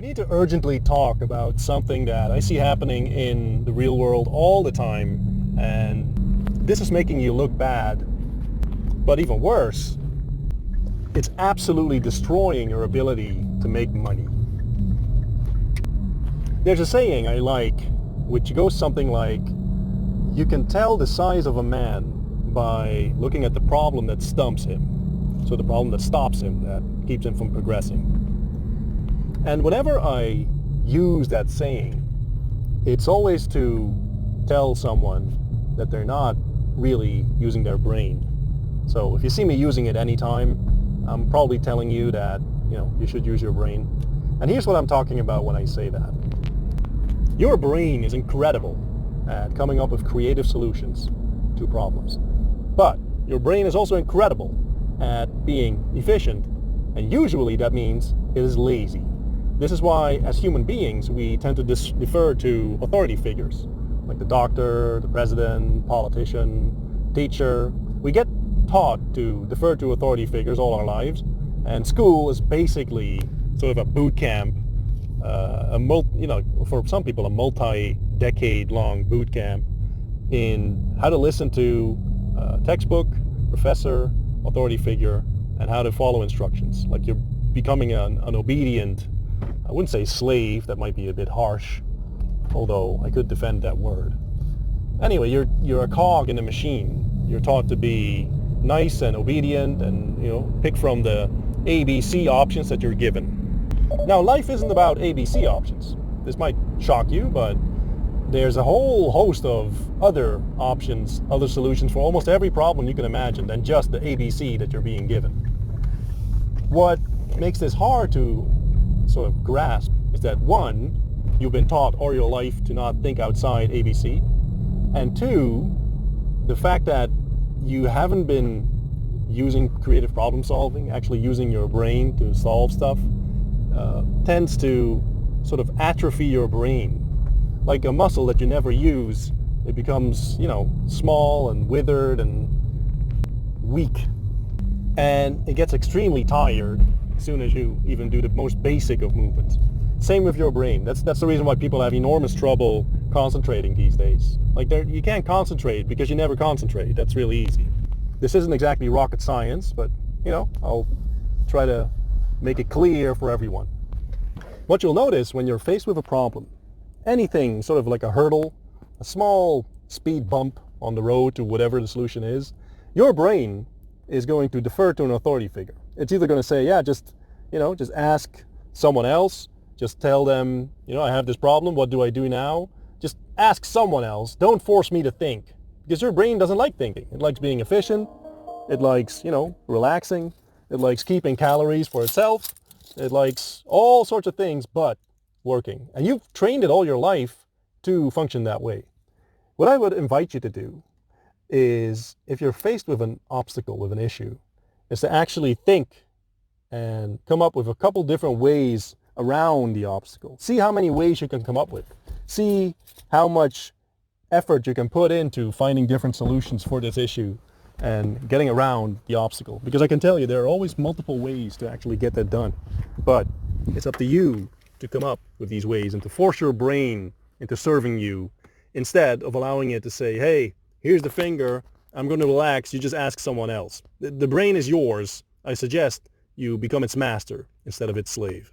We need to urgently talk about something that I see happening in the real world all the time, and this is making you look bad. But even worse, it's absolutely destroying your ability to make money. There's a saying I like, which goes something like, you can tell the size of a man by looking at the problem that stumps him. So the problem that stops him, that keeps him from progressing. And whenever I use that saying, it's always to tell someone that they're not really using their brain. So if you see me using it anytime, I'm probably telling you that, you should use your brain. And here's what I'm talking about when I say that. Your brain is incredible at coming up with creative solutions to problems. But your brain is also incredible at being efficient, and usually that means it is lazy. This is why, as human beings, we tend to defer to authority figures, like the doctor, the president, politician, teacher. We get taught to defer to authority figures all our lives, and school is basically sort of a boot camp, for some people, a multi-decade-long boot camp in how to listen to textbook, professor, authority figure, and how to follow instructions. Like you're becoming an obedient, I wouldn't say slave, that might be a bit harsh, although I could defend that word. Anyway, you're a cog in a machine. You're taught to be nice and obedient and, pick from the ABC options that you're given. Now, life isn't about ABC options. This might shock you, but there's a whole host of other options, other solutions for almost every problem you can imagine than just the ABC that you're being given. What makes this hard to sort of grasp is that, one, you've been taught all your life to not think outside ABC, and two, the fact that you haven't been using creative problem solving, actually using your brain to solve stuff, tends to sort of atrophy your brain. Like a muscle that you never use, it becomes, small and withered and weak. And it gets extremely tired as soon as you even do the most basic of movements. Same with your brain. That's the reason why people have enormous trouble concentrating these days. Like you can't concentrate because you never concentrate. That's really easy. This isn't exactly rocket science, but I'll try to make it clear for everyone. What you'll notice when you're faced with a problem, anything sort of like a hurdle, a small speed bump on the road to whatever the solution is, your brain is going to defer to an authority figure. It's either going to say, yeah, just ask someone else. Just tell them, I have this problem. What do I do now? Just ask someone else. Don't force me to think. Because your brain doesn't like thinking. It likes being efficient. It likes, relaxing. It likes keeping calories for itself. It likes all sorts of things but working. And you've trained it all your life to function that way. What I would invite you to do is, if you're faced with an obstacle, with an issue, is to actually think and come up with a couple different ways around the obstacle. See how many ways you can come up with. See how much effort you can put into finding different solutions for this issue and getting around the obstacle. Because I can tell you there are always multiple ways to actually get that done. But it's up to you to come up with these ways and to force your brain into serving you instead of allowing it to say, hey, here's the finger, I'm going to relax, you just ask someone else. The brain is yours. I suggest you become its master instead of its slave.